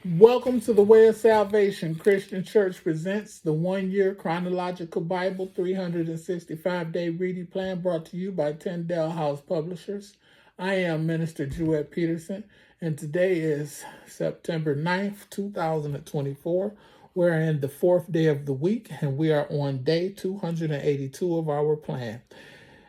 Welcome to the Way of Salvation. Christian Church presents the 1 year Chronological Bible 365-day reading plan brought to you by Tyndale House Publishers. I am Minister Jewett Peterson, and today is September 9th, 2024. We're in the fourth day of the week, and we are on day 282 of our plan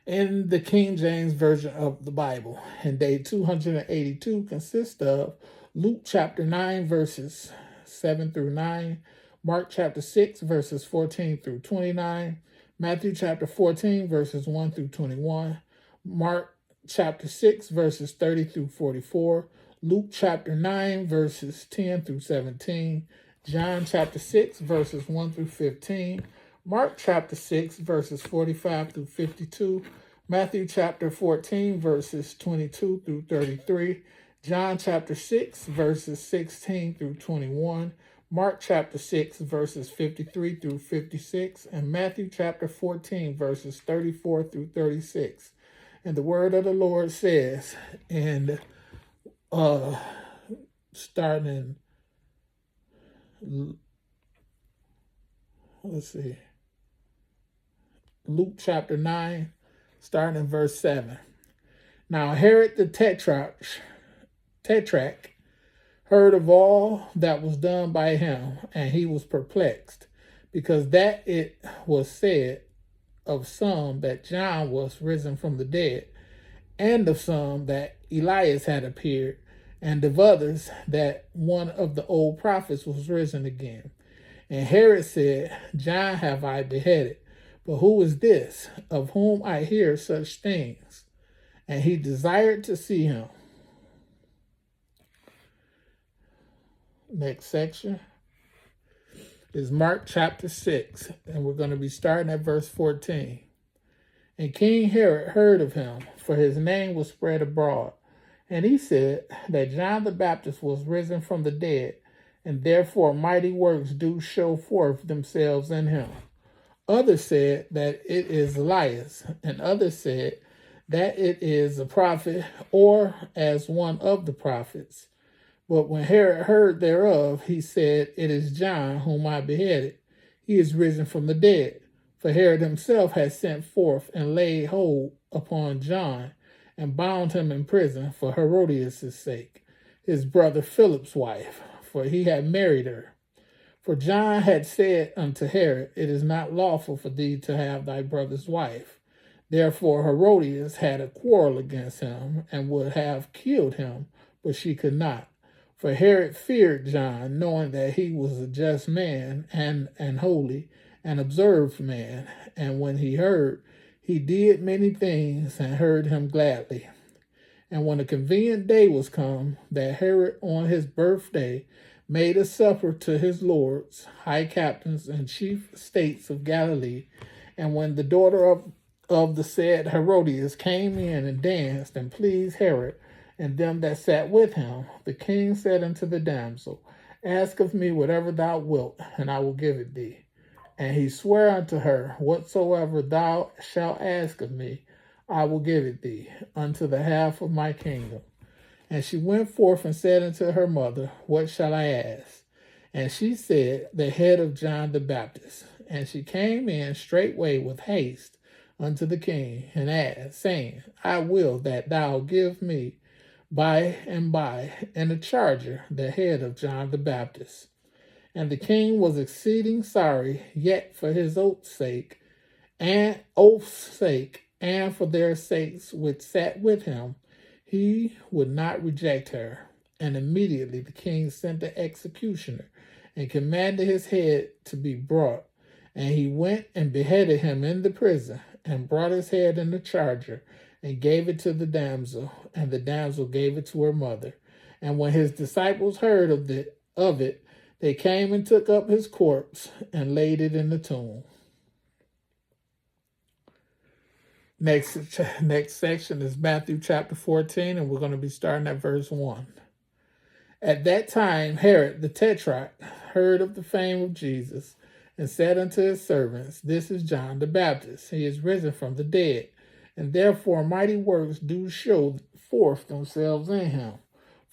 in the King James Version of the Bible. And day 282 consists of Luke chapter 9, verses 7 through 9, Mark chapter 6, verses 14 through 29, Matthew chapter 14, verses 1 through 21, Mark chapter 6, verses 30 through 44, Luke chapter 9, verses 10 through 17, John chapter 6, verses 1 through 15, Mark chapter 6, verses 45 through 52, Matthew chapter 14, verses 22 through 33, John chapter 6, verses 16 through 21, Mark chapter 6, verses 53 through 56, and Matthew chapter 14, verses 34 through 36. And the word of the Lord says, and starting, Luke chapter 9, starting in verse 7. Now Herod the Tetrarch heard of all that was done by him, and he was perplexed, because that it was said of some that John was risen from the dead, and of some that Elias had appeared, and of others that one of the old prophets was risen again. And Herod said, John have I beheaded, but who is this, of whom I hear such things? And he desired to see him. Next section is Mark chapter 6, and we're going to be starting at verse 14. And King Herod heard of him, for his name was spread abroad. And he said that John the Baptist was risen from the dead, and therefore mighty works do show forth themselves in him. Others said that it is Elias, and others said that it is a prophet, or as one of the prophets. But when Herod heard thereof, he said, It is John whom I beheaded. He is risen from the dead. For Herod himself had sent forth and laid hold upon John, and bound him in prison for Herodias' sake, his brother Philip's wife, for he had married her. For John had said unto Herod, It is not lawful for thee to have thy brother's wife. Therefore Herodias had a quarrel against him, and would have killed him, but she could not. For Herod feared John, knowing that he was a just man, and holy, and observed man. And when he heard, he did many things, and heard him gladly. And when a convenient day was come, that Herod on his birthday made a supper to his lords, high captains, and chief states of Galilee. And when the daughter of the said Herodias came in and danced, and pleased Herod, and them that sat with him, the king said unto the damsel, Ask of me whatever thou wilt, and I will give it thee. And he sware unto her, Whatsoever thou shalt ask of me, I will give it thee, unto the half of my kingdom. And she went forth and said unto her mother, What shall I ask? And she said, The head of John the Baptist. And she came in straightway with haste unto the king, and asked, saying, I will that thou give me by and by in a charger the head of John the Baptist. And the king was exceeding sorry, yet for his oath's sake, and for their sakes which sat with him, he would not reject her. And immediately the king sent the executioner, and commanded his head to be brought. And he went and beheaded him in the prison, and brought his head in the charger, and gave it to the damsel, and the damsel gave it to her mother. And when his disciples heard of it, they came and took up his corpse, and laid it in the tomb. Next section is Matthew chapter 14, and we're going to be starting at verse 1. At that time Herod the Tetrarch heard of the fame of Jesus, and said unto his servants, This is John the Baptist. He is risen from the dead, and therefore mighty works do show forth themselves in him.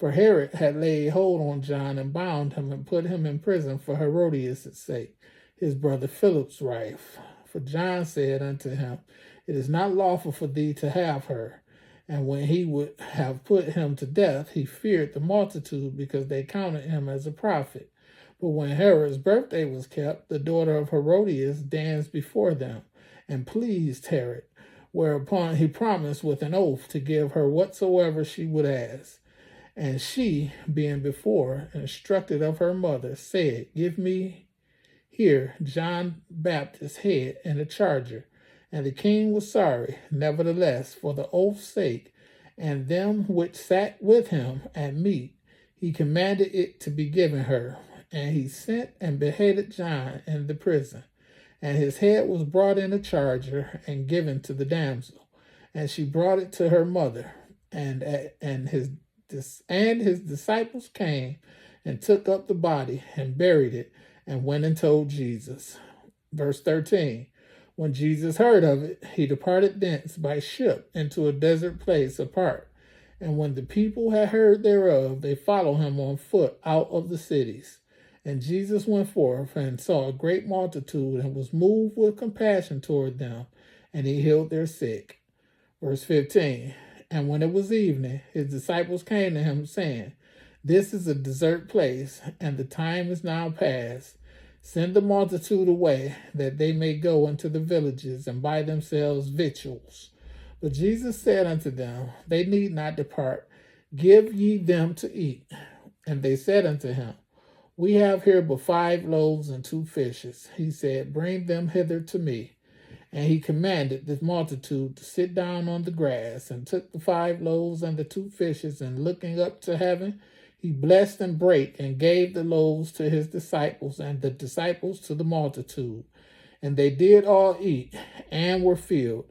For Herod had laid hold on John and bound him and put him in prison for Herodias' sake, his brother Philip's wife. For John said unto him, It is not lawful for thee to have her. And when he would have put him to death, he feared the multitude, because they counted him as a prophet. But when Herod's birthday was kept, the daughter of Herodias danced before them, and pleased Herod, whereupon he promised with an oath to give her whatsoever she would ask. And she, being before instructed of her mother, said, Give me here John Baptist's head in a charger. And the king was sorry, nevertheless, for the oath's sake, and them which sat with him at meat, he commanded it to be given her. And he sent and beheaded John in the prison. And his head was brought in a charger and given to the damsel. And she brought it to her mother. And his disciples came and took up the body and buried it and went and told Jesus. Verse 13. When Jesus heard of it, he departed thence by ship into a desert place apart. And when the people had heard thereof, they followed him on foot out of the cities. And Jesus went forth and saw a great multitude and was moved with compassion toward them, and he healed their sick. Verse 15. And when it was evening, his disciples came to him, saying, This is a desert place, and the time is now past. Send the multitude away, that they may go into the villages and buy themselves victuals. But Jesus said unto them, They need not depart. Give ye them to eat. And they said unto him, We have here but 5 loaves and 2 fishes. He said, Bring them hither to me. And he commanded the multitude to sit down on the grass, and took the 5 loaves and the 2 fishes, and looking up to heaven, he blessed and brake, and gave the loaves to his disciples, and the disciples to the multitude. And they did all eat, and were filled.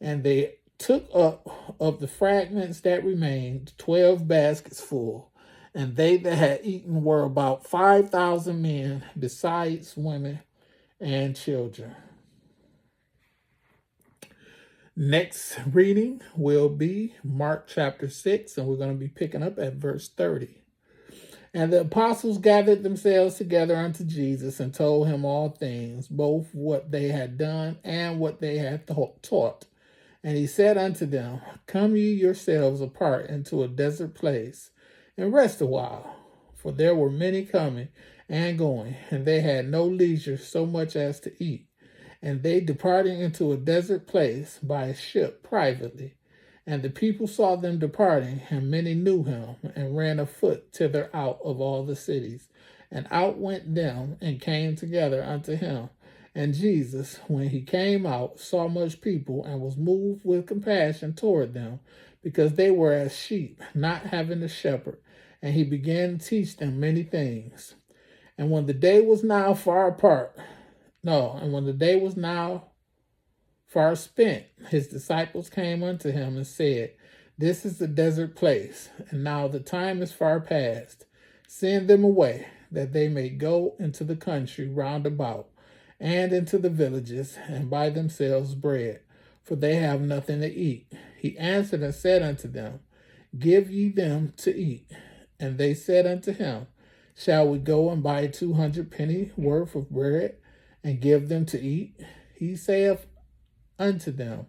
And they took up of the fragments that remained 12 baskets full. And they that had eaten were about 5,000 men, besides women and children. Next reading will be Mark chapter 6, and we're going to be picking up at verse 30. And the apostles gathered themselves together unto Jesus, and told him all things, both what they had done and what they had taught. And he said unto them, Come ye yourselves apart into a desert place, and rest a while. For there were many coming and going, and they had no leisure so much as to eat. And they departing into a desert place by a ship privately. And the people saw them departing, and many knew him, and ran afoot thither out of all the cities. And out went them, and came together unto him. And Jesus, when he came out, saw much people, and was moved with compassion toward them, because they were as sheep, not having a shepherd. And he began to teach them many things. And when the day was now far spent, his disciples came unto him and said, This is the desert place, and now the time is far past. Send them away, that they may go into the country round about, and into the villages, and buy themselves bread, for they have nothing to eat. He answered and said unto them, Give ye them to eat. And they said unto him, Shall we go and buy 200 penny worth of bread, and give them to eat? He saith unto them,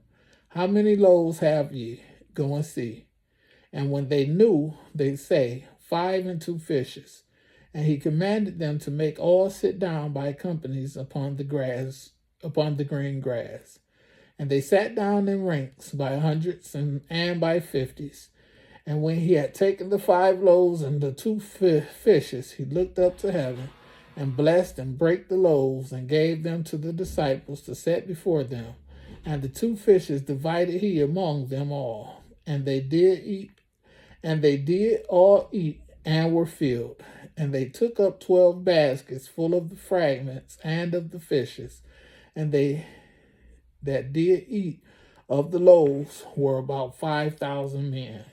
How many loaves have ye? Go and see. And when they knew, they say, 5 and 2 fishes. And he commanded them to make all sit down by companies upon the green grass. And they sat down in ranks by hundreds and by 50s. And when he had taken the 5 loaves and the 2 fishes, he looked up to heaven, and blessed and brake the loaves, and gave them to the disciples to set before them. And the 2 fishes divided he among them all. And they did all eat, and were filled. And they took up 12 baskets full of the fragments and of the fishes. And they that did eat of the loaves were about 5,000 men.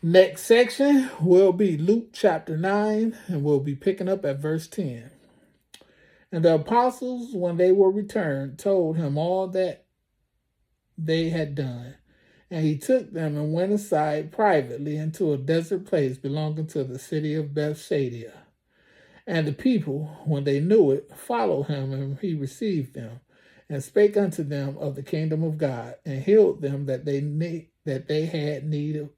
Next section will be Luke chapter 9, and we'll be picking up at verse 10. And the apostles, when they were returned, told him all that they had done. And he took them and went aside privately into a desert place belonging to the city of Bethsaida. And the people, when they knew it, followed him, and he received them, and spake unto them of the kingdom of God, and healed them that they had need of,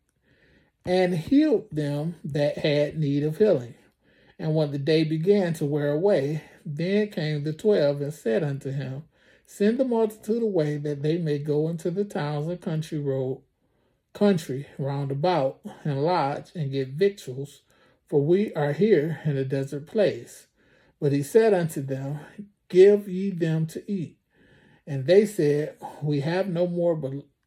and healed them that had need of healing. And when the day began to wear away, then came the 12 and said unto him, Send the multitude away, that they may go into the towns and country round about, and lodge, and get victuals, for we are here in a desert place. But he said unto them, Give ye them to eat. And they said, We have no more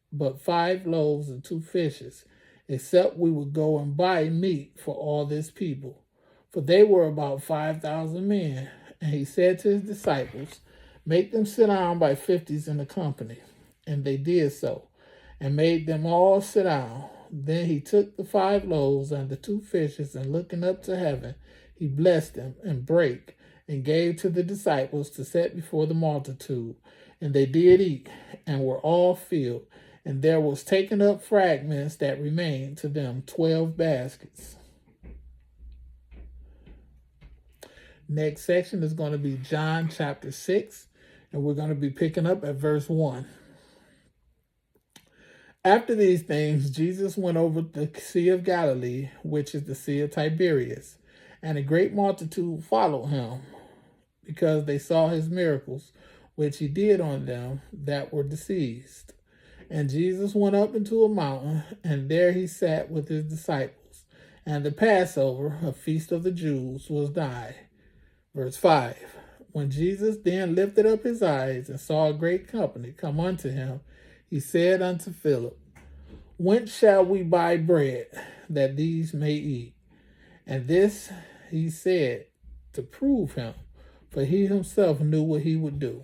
but 5 loaves and 2 fishes, except we would go and buy meat for all this people. For they were about 5,000 men. And he said to his disciples, Make them sit down by 50s in the company. And they did so, and made them all sit down. Then he took the 5 loaves and the 2 fishes, and looking up to heaven, he blessed them, and brake, and gave to the disciples to set before the multitude. And they did eat, and were all filled. And there was taken up fragments that remained to them 12 baskets. Next section is going to be John chapter 6, and we're going to be picking up at verse 1. After these things, Jesus went over the Sea of Galilee, which is the Sea of Tiberias, and a great multitude followed him, because they saw his miracles, which he did on them that were diseased. And Jesus went up into a mountain, and there he sat with his disciples. And the Passover, a feast of the Jews, was nigh. Verse 5. When Jesus then lifted up his eyes and saw a great company come unto him, he said unto Philip, Whence shall we buy bread, that these may eat? And this he said to prove him, for he himself knew what he would do.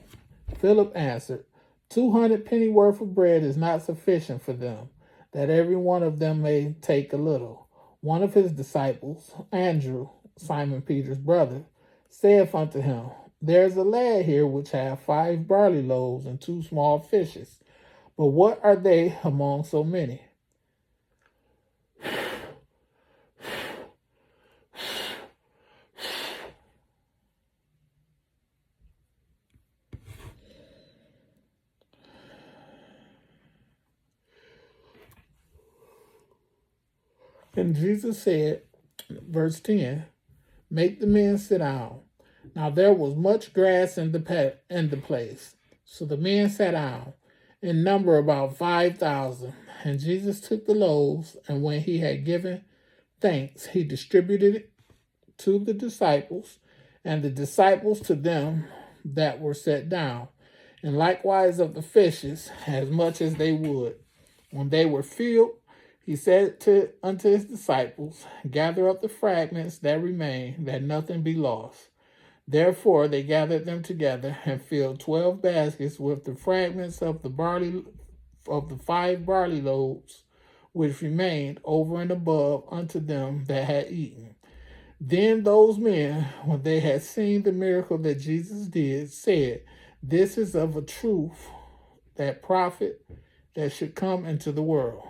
Philip answered, 200 pennyworth of bread is not sufficient for them, that every one of them may take a little. One of his disciples, Andrew, Simon Peter's brother, saith unto him, There is a lad here which hath 5 barley loaves and 2 small fishes. But what are they among so many? And Jesus said, verse 10, Make the men sit down. Now there was much grass in the place. So the men sat down, in number about 5,000. And Jesus took the loaves, and when he had given thanks, he distributed it to the disciples, and the disciples to them that were set down, and likewise of the fishes, as much as they would. When they were filled, he said unto his disciples, Gather up the fragments that remain, that nothing be lost. Therefore they gathered them together, and filled 12 baskets with the fragments of the 5 barley loaves, which remained over and above unto them that had eaten. Then those men, when they had seen the miracle that Jesus did, said, This is of a truth that prophet that should come into the world.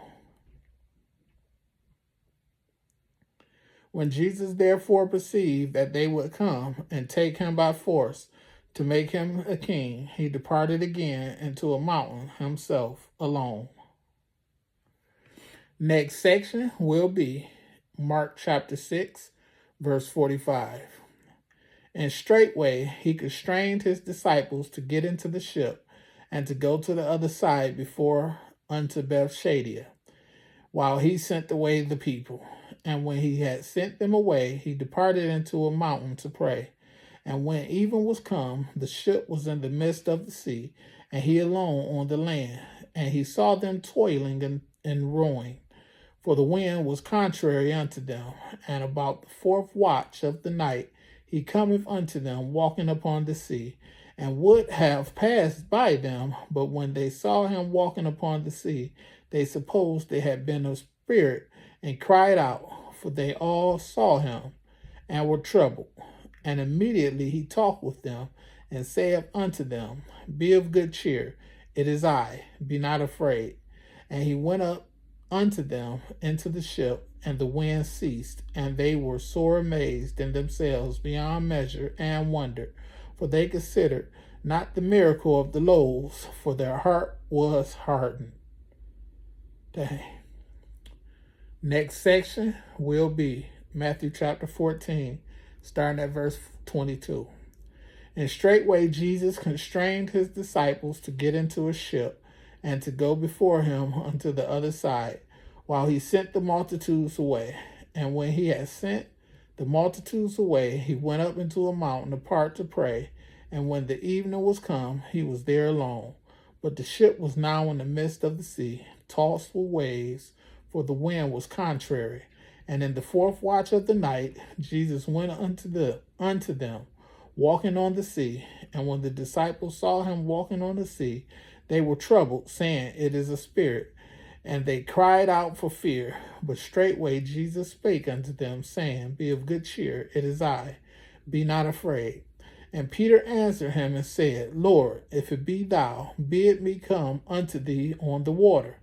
When Jesus therefore perceived that they would come and take him by force to make him a king, he departed again into a mountain himself alone. Next section will be Mark chapter 6, verse 45. And straightway he constrained his disciples to get into the ship and to go to the other side before unto Bethsaida, while he sent away the people. And when he had sent them away, he departed into a mountain to pray. And when even was come, the ship was in the midst of the sea, and he alone on the land. And he saw them toiling and rowing, for the wind was contrary unto them. And about the 4th watch of the night, he cometh unto them, walking upon the sea, and would have passed by them. But when they saw him walking upon the sea, they supposed it had been a spirit, and cried out, for they all saw him, and were troubled. And immediately he talked with them, and saith unto them, Be of good cheer, it is I, be not afraid. And he went up unto them into the ship, and the wind ceased, and they were sore amazed in themselves beyond measure, and wondered, for they considered not the miracle of the loaves, for their heart was hardened. Dang. Next section will be Matthew chapter 14, starting at verse 22. And straightway Jesus constrained his disciples to get into a ship and to go before him unto the other side, while he sent the multitudes away. And when he had sent the multitudes away, he went up into a mountain apart to pray. And when the evening was come, he was there alone. But the ship was now in the midst of the sea, tossed with waves, for the wind was contrary. And in the fourth watch of the night, Jesus went unto them, walking on the sea. And when the disciples saw him walking on the sea, they were troubled, saying, It is a spirit. And they cried out for fear. But straightway Jesus spake unto them, saying, Be of good cheer, it is I. Be not afraid. And Peter answered him and said, Lord, if it be thou, bid me come unto thee on the water.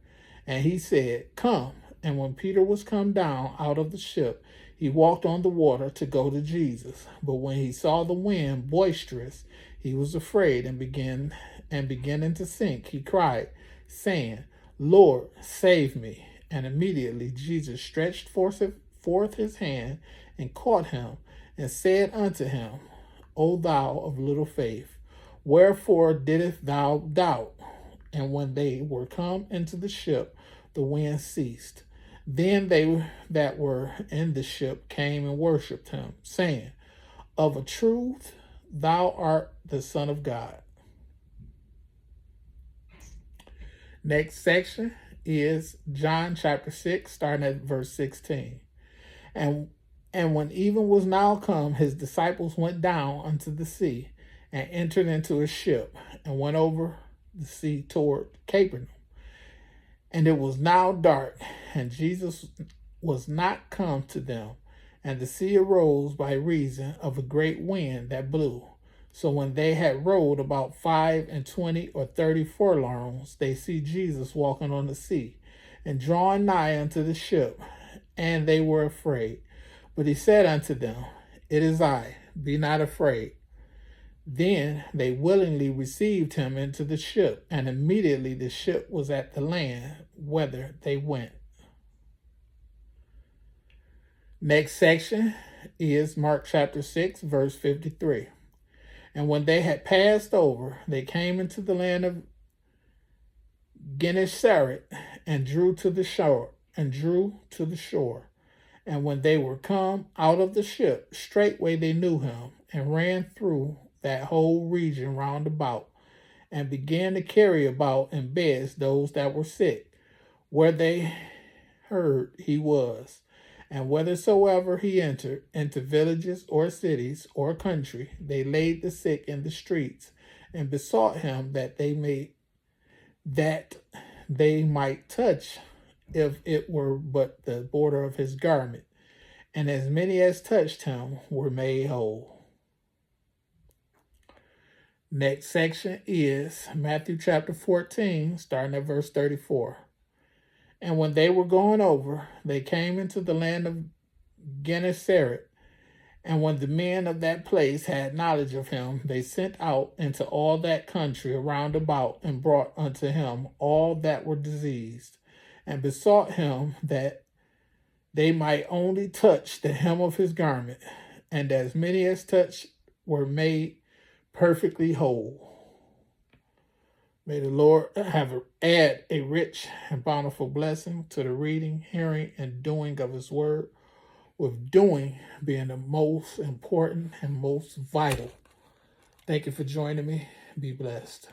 And he said, Come. And when Peter was come down out of the ship, he walked on the water to go to Jesus. But when he saw the wind boisterous, he was afraid, and beginning to sink, he cried, saying, Lord, save me. And immediately Jesus stretched forth his hand and caught him, and said unto him, O thou of little faith, wherefore didst thou doubt? And when they were come into the ship, the wind ceased. Then they that were in the ship came and worshipped him, saying, Of a truth, thou art the Son of God. Next section is John chapter 6, starting at verse 16. And when even was now come, his disciples went down unto the sea, and entered into a ship, and went over the sea toward Capernaum. And it was now dark, and Jesus was not come to them. And the sea arose by reason of a great wind that blew. So when they had rowed about 25 or 30 furlongs, they see Jesus walking on the sea, and drawing nigh unto the ship, and they were afraid. But he said unto them, It is I, be not afraid. Then they willingly received him into the ship, and immediately the ship was at the land whither they went. Next section is Mark chapter 6, verse 53. And when they had passed over, they came into the land of Gennesaret, and drew to the shore. And when they were come out of the ship, straightway they knew him, and ran through that whole region round about, and began to carry about in beds those that were sick, where they heard he was. And whithersoever he entered, into villages or cities or country, they laid the sick in the streets, and besought him that they might touch, if it were but the border of his garment. And as many as touched him were made whole. Next section is Matthew chapter 14, starting at verse 34. And when they were gone over, they came into the land of Gennesaret. And when the men of that place had knowledge of him, they sent out into all that country around about, and brought unto him all that were diseased, and besought him that they might only touch the hem of his garment. And as many as touched were made perfectly whole. May the Lord add a rich and bountiful blessing to the reading, hearing, and doing of his word, with doing being the most important and most vital. Thank you for joining me. Be blessed.